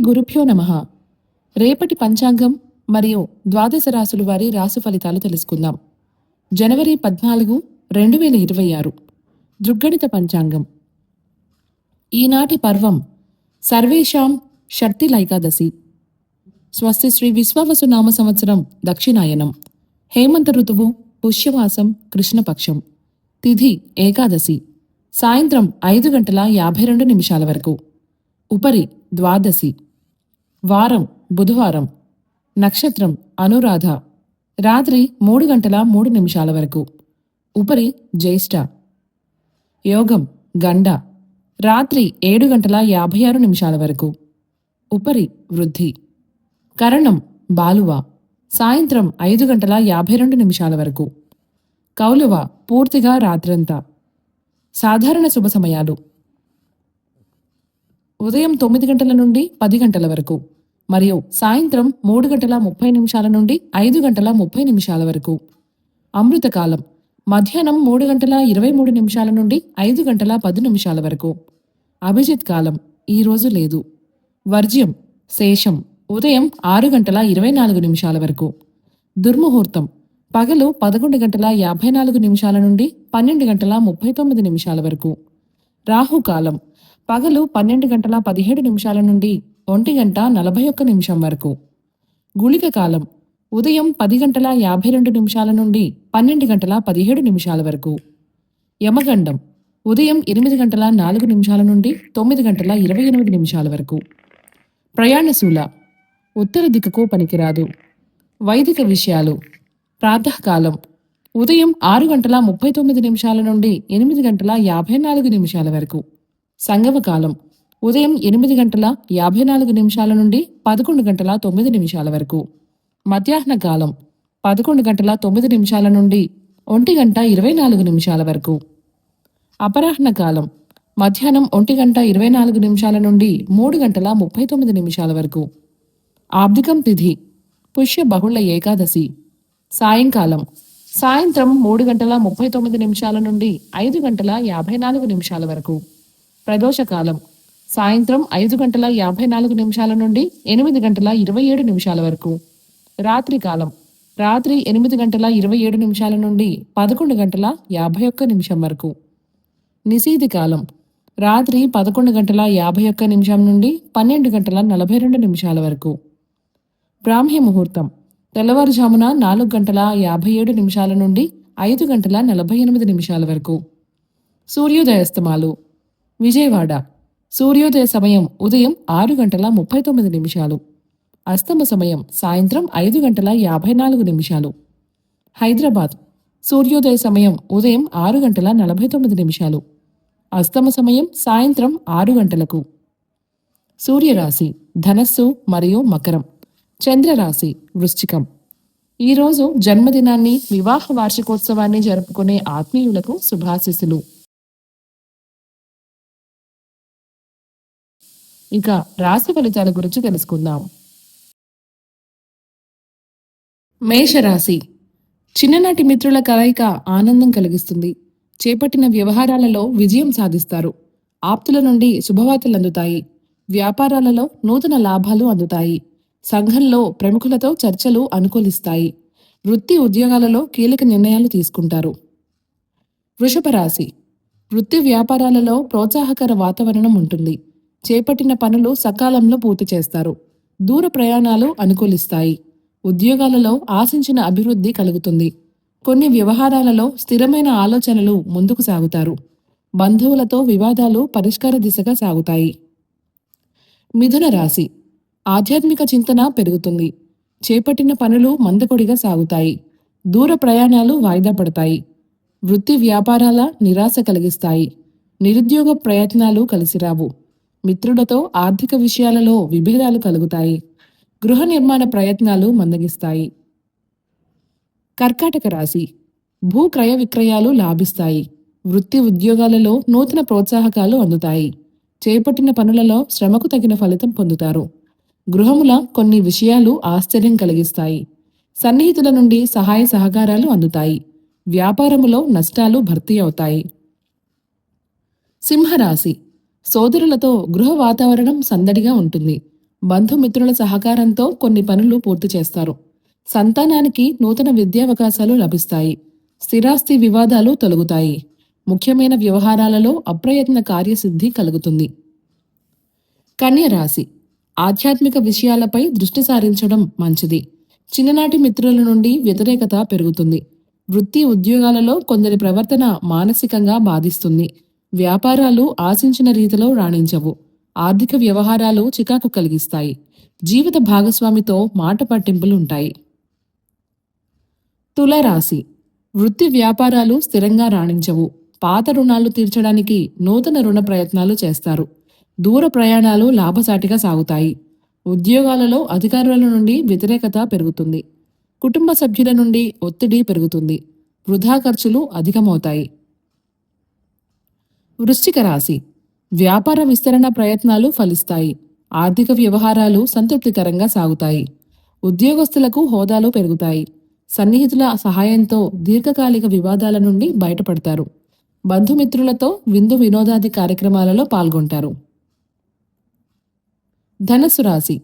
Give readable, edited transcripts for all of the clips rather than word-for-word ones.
గురుభ్యో నమః. రేపటి పంచాంగం మరియు ద్వాదశ రాశుల వారి రాశి ఫలితాలు తెలుసుకుందాం. జనవరి 14, 2026 దృగ్గణిత పంచాంగం. ఈనాటి పర్వం సర్వేషాం షట్టిలైకాదశి. స్వస్తి శ్రీ విశ్వావసు నామ సంవత్సరం దక్షిణాయనం. హేమంత ఋతువు పుష్యమాసం కృష్ణపక్షం. తిథి ఏకాదశి. సాయంత్రం 5:52 వరకు. ఉపరి ద్వాదశి. వారం బుధవారం. నక్షత్రం అనురాధ. రాత్రి 3:03 వరకు. ఉపరి జ్యేష్ఠ. యోగం గండ. రాత్రి 7:56 వరకు. ఉపరి వృద్ధి. కరణం బాలువ. సాయంత్రం 5:52 వరకు. కౌలువ పూర్తిగా రాత్రంతా. సాధారణ శుభ సమయాలు ఉదయం 9 గంటల నుండి 10 గంటల వరకు మరియు సాయంత్రం 3:30 నుండి 5:30 వరకు. అమృతకాలం మధ్యాహ్నం 3:23 నుండి 5:10 వరకు. అభిజిత్ కాలం ఈరోజు లేదు. వర్జ్యం శేషం ఉదయం 6:24 వరకు. దుర్ముహూర్తం పగలు 11:54 నుండి 12:39 వరకు. రాహుకాలం పగలు 12:17 నుండి 1:41 వరకు. గుళిక కాలం ఉదయం 10:52 నుండి 12:17 వరకు. యమగండం ఉదయం 8:04 నుండి 9:28 వరకు. ప్రయాణశూల ఉత్తర దిక్కుకు పనికిరాదు. వైదిక విషయాలు ప్రాతకాలం ఉదయం 6:39 నుండి 8:54 వరకు. సంగమకాలం ఉదయం 8:54 నుండి 11:09 వరకు. మధ్యాహ్న కాలం 11:09 నుండి 1:24 వరకు. అపరాహ్న కాలం మధ్యాహ్నం 1:24 నుండి 3:39 వరకు. ఆబ్దికం తిథి పుష్య బహుళ ఏకాదశి. సాయంకాలం సాయంత్రం 3:39 నుండి 5:54 వరకు. ప్రదోషకాలం సాయంత్రం 5:54 నుండి 8:27 వరకు. రాత్రికాలం రాత్రి 8:27 నుండి 11:51 వరకు. నిశీధి కాలం రాత్రి 11:51 నుండి 12:42 వరకు. బ్రాహ్మీ ముహూర్తం తెల్లవారుజామున 4:57 నుండి 5:48 వరకు. సూర్యోదయాస్తమాలు విజయవాడ సూర్యోదయ సమయం ఉదయం 6:39. అస్తమ సమయం సాయంత్రం 5:54. హైదరాబాద్ సూర్యోదయ సమయం ఉదయం 6:49. అస్తమ సమయం సాయంత్రం 6 గంటలకు. సూర్యరాశి ధనస్సు మరియు మకరం. చంద్రరాశి వృశ్చికం. ఈరోజు జన్మదినాన్ని వివాహ వార్షికోత్సవాన్ని జరుపుకునే ఆత్మీయులకు శుభాశిస్సులు. ఇక రాశి ఫలితాల గురించి తెలుసుకుందాం. మేషరాశి చిన్ననాటి మిత్రుల కలయిక ఆనందం కలిగిస్తుంది. చేపట్టిన వ్యవహారాలలో విజయం సాధిస్తారు. ఆప్తుల నుండి శుభవార్తలు అందుతాయి. వ్యాపారాలలో నూతన లాభాలు అందుతాయి. సంఘంలో ప్రముఖులతో చర్చలు అనుకూలిస్తాయి. వృత్తి ఉద్యోగాలలో కీలక నిర్ణయాలు తీసుకుంటారు. వృషభ రాశి వృత్తి వ్యాపారాలలో ప్రోత్సాహకర వాతావరణం ఉంటుంది. చేపట్టిన పనులు సకాలంలో పూర్తి చేస్తారు. దూర ప్రయాణాలు అనుకూలిస్తాయి. ఉద్యోగాలలో ఆశించిన అభివృద్ధి కలుగుతుంది. కొన్ని వ్యవహారాలలో స్థిరమైన ఆలోచనలు ముందుకు సాగుతారు. బంధువులతో వివాదాలు పరిష్కార దిశగా సాగుతాయి. మిథున రాశి ఆధ్యాత్మిక చింతన పెరుగుతుంది. చేపట్టిన పనులు మందకొడిగా సాగుతాయి. దూర ప్రయాణాలు వాయిదా పడతాయి. వృత్తి వ్యాపారాల నిరాశ కలిగిస్తాయి. నిరుద్యోగ ప్రయత్నాలు కలిసిరావు. మిత్రులతో ఆర్థిక విషయాలలో విభేదాలు కలుగుతాయి. గృహ నిర్మాణ ప్రయత్నాలు మందగిస్తాయి. కర్కాటక రాశి భూ క్రయ విక్రయాలు లాభిస్తాయి. వృత్తి ఉద్యోగాలలో నూతన ప్రోత్సాహకాలు అందుతాయి. చేపట్టిన పనులలో శ్రమకు తగిన ఫలితం పొందుతారు. గృహముల కొన్ని విషయాలు ఆశ్చర్యం కలిగిస్తాయి. సన్నిహితుల నుండి సహాయ సహకారాలు అందుతాయి. వ్యాపారములో నష్టాలు భర్తీ అవుతాయి. సింహరాశి సోదరులతో గృహ వాతావరణం సందడిగా ఉంటుంది. బంధుమిత్రుల సహకారంతో కొన్ని పనులు పూర్తి చేస్తారు. సంతానానికి నూతన విద్యావకాశాలు లభిస్తాయి. స్థిరాస్తి వివాదాలు తొలగుతాయి. ముఖ్యమైన వ్యవహారాలలో అప్రయత్న కార్యసిద్ధి కలుగుతుంది. కన్య రాశి ఆధ్యాత్మిక విషయాలపై దృష్టి సారించడం మంచిది. చిన్ననాటి మిత్రుల నుండి వ్యతిరేకత పెరుగుతుంది. వృత్తి ఉద్యోగాలలో కొందరి ప్రవర్తన మానసికంగా బాధిస్తుంది. వ్యాపారాలు ఆశించిన రీతిలో రాణించవు. ఆర్థిక వ్యవహారాలు చికాకు కలిగిస్తాయి. జీవిత భాగస్వామితో మాట పట్టింపులు ఉంటాయి. తులారాశి వృత్తి వ్యాపారాలు స్థిరంగా రాణించవు. పాత రుణాలు తీర్చడానికి నూతన రుణ ప్రయత్నాలు చేస్తారు. దూర ప్రయాణాలు లాభసాటిగా సాగుతాయి. ఉద్యోగాలలో అధికారుల నుండి వ్యతిరేకత పెరుగుతుంది. కుటుంబ సభ్యుల నుండి ఒత్తిడి పెరుగుతుంది. వృధా ఖర్చులు అధికమవుతాయి. వృశ్చిక రాశి వ్యాపార విస్తరణ ప్రయత్నాలు ఫలిస్తాయి. ఆర్థిక వ్యవహారాలు సంతృప్తికరంగా సాగుతాయి. ఉద్యోగస్తులకు హోదాలు పెరుగుతాయి. సన్నిహితుల సహాయంతో దీర్ఘకాలిక వివాదాల నుండి బయటపడతారు. బంధుమిత్రులతో విందు వినోదాది కార్యక్రమాలలో పాల్గొంటారు. ధనస్సు రాశి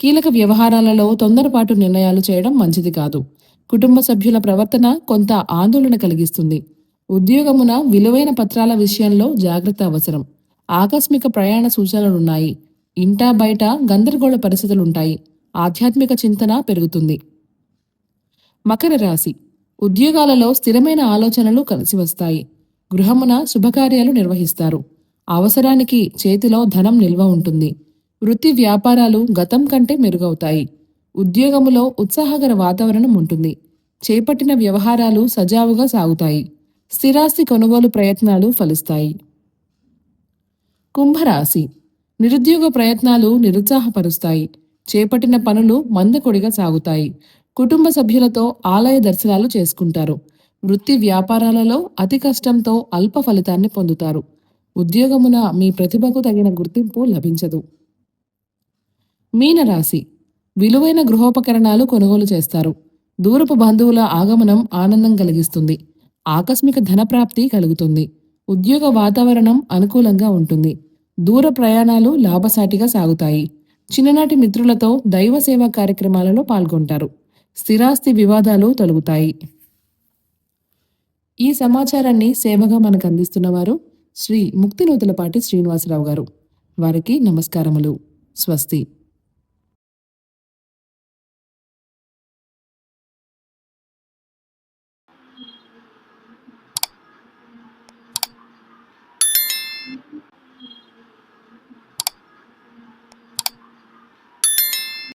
కీలక వ్యవహారాలలో తొందరపాటు నిర్ణయాలు చేయడం మంచిది కాదు. కుటుంబ సభ్యుల ప్రవర్తన కొంత ఆందోళన కలిగిస్తుంది. ఉద్యోగమున విలువైన పత్రాల విషయంలో జాగ్రత్త అవసరం. ఆకస్మిక ప్రయాణ సూచనలున్నాయి. ఇంటా బయట గందరగోళ పరిస్థితులుంటాయి. ఆధ్యాత్మిక చింతన పెరుగుతుంది. మకర రాశి ఉద్యోగాలలో స్థిరమైన ఆలోచనలు కలిసి వస్తాయి. గృహమున శుభకార్యాలు నిర్వహిస్తారు. అవసరానికి చేతిలో ధనం నిల్వ ఉంటుంది. వృత్తి వ్యాపారాలు గతం కంటే మెరుగవుతాయి. ఉద్యోగములో ఉత్సాహకర వాతావరణం ఉంటుంది. చేపట్టిన వ్యవహారాలు సజావుగా సాగుతాయి. స్థిరాస్తి కొనుగోలు ప్రయత్నాలు ఫలిస్తాయి. కుంభరాశి నిరుద్యోగ ప్రయత్నాలు నిరుత్సాహపరుస్తాయి. చేపట్టిన పనులు మందకొడిగా సాగుతాయి. కుటుంబ సభ్యులతో ఆలయ దర్శనాలు చేసుకుంటారు. వృత్తి వ్యాపారాలలో అతి కష్టంతో అల్ప ఫలితాన్ని పొందుతారు. ఉద్యోగమున మీ ప్రతిభకు తగిన గుర్తింపు లభించదు. మీనరాశి విలువైన గృహోపకరణాలు కొనుగోలు చేస్తారు. దూరపు బంధువుల ఆగమనం ఆనందం కలిగిస్తుంది. ఆకస్మిక ధనప్రాప్తి కలుగుతుంది. ఉద్యోగ వాతావరణం అనుకూలంగా ఉంటుంది. దూర ప్రయాణాలు లాభసాటిగా సాగుతాయి. చిన్ననాటి మిత్రులతో దైవ సేవా కార్యక్రమాలలో పాల్గొంటారు. స్థిరాస్తి వివాదాలు తొలగుతాయి. ఈ సమాచారాన్ని సేవగా మనకు అందిస్తున్నవారు శ్రీ ముక్తినూతలపాటి శ్రీనివాసరావు గారు. వారికి నమస్కారములు. స్వస్తి.